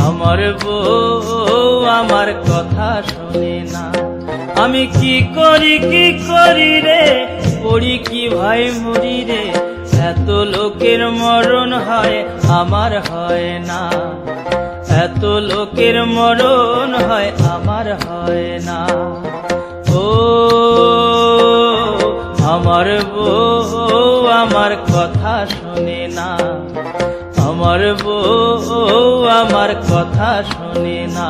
আমার বউ আমার কথা শোনে না। আমি কি করি রে, পড়ি কি ভাই মরি রে, এত লোকের মরণ হয় আমার হয় না, এত লোকের মরণ হয় আমার হয় না। ও আমার বউ আমার কথা শোনে না, আমার বউ আমার কথা শোনে না।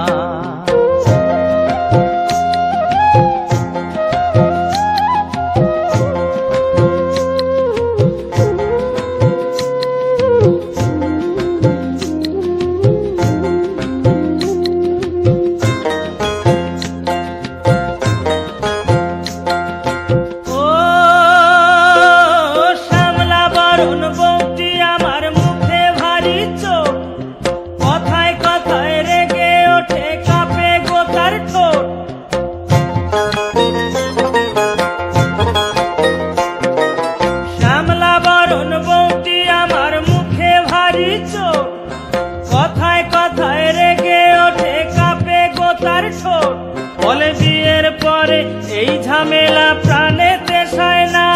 কথায় কথায় রেগে ওঠে কাঁপে গোতার ঠোঁট, বলে বিয়ের পরে এই ঝামেলা প্রাণেতে সয় না,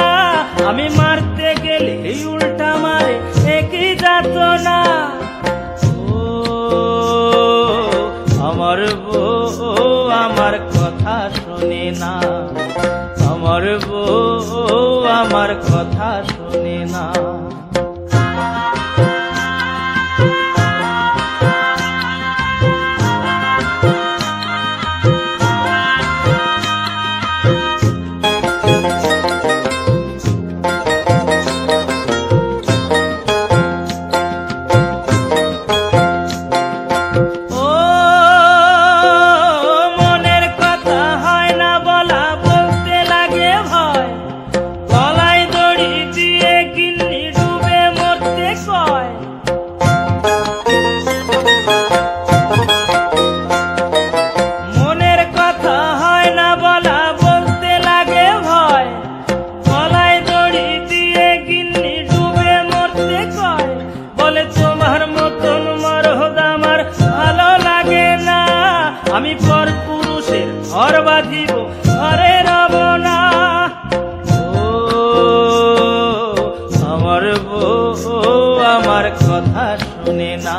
আমি মারতে গেলে উল্টা মারে একই যাতনা। ও আমার বউ আমার কথা শোনে না, আমার বউ আমার কথা শোনে না। আমি পর পুরুষের ঘর বাঁধিব ঘরে রব না। ও আমার বউ আমার কথা শোনে না,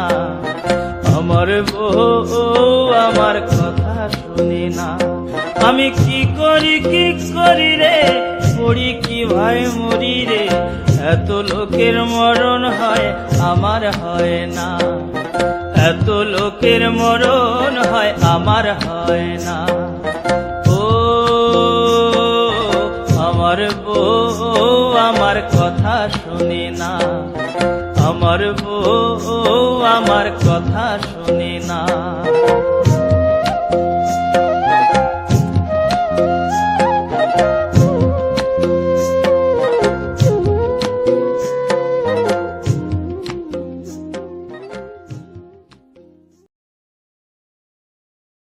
আমার বউ আমার কথা শোনে না। আমি কি করি রে, পড়ি কি ভাই মরি রে, এত লোকের মরণ হয় আমার হয় না, এত লোকের মরণ হয় আমার হয় না। ও আমার বউ আমার কথা শোনে না, আমার বউ আমার কথা শোনে না।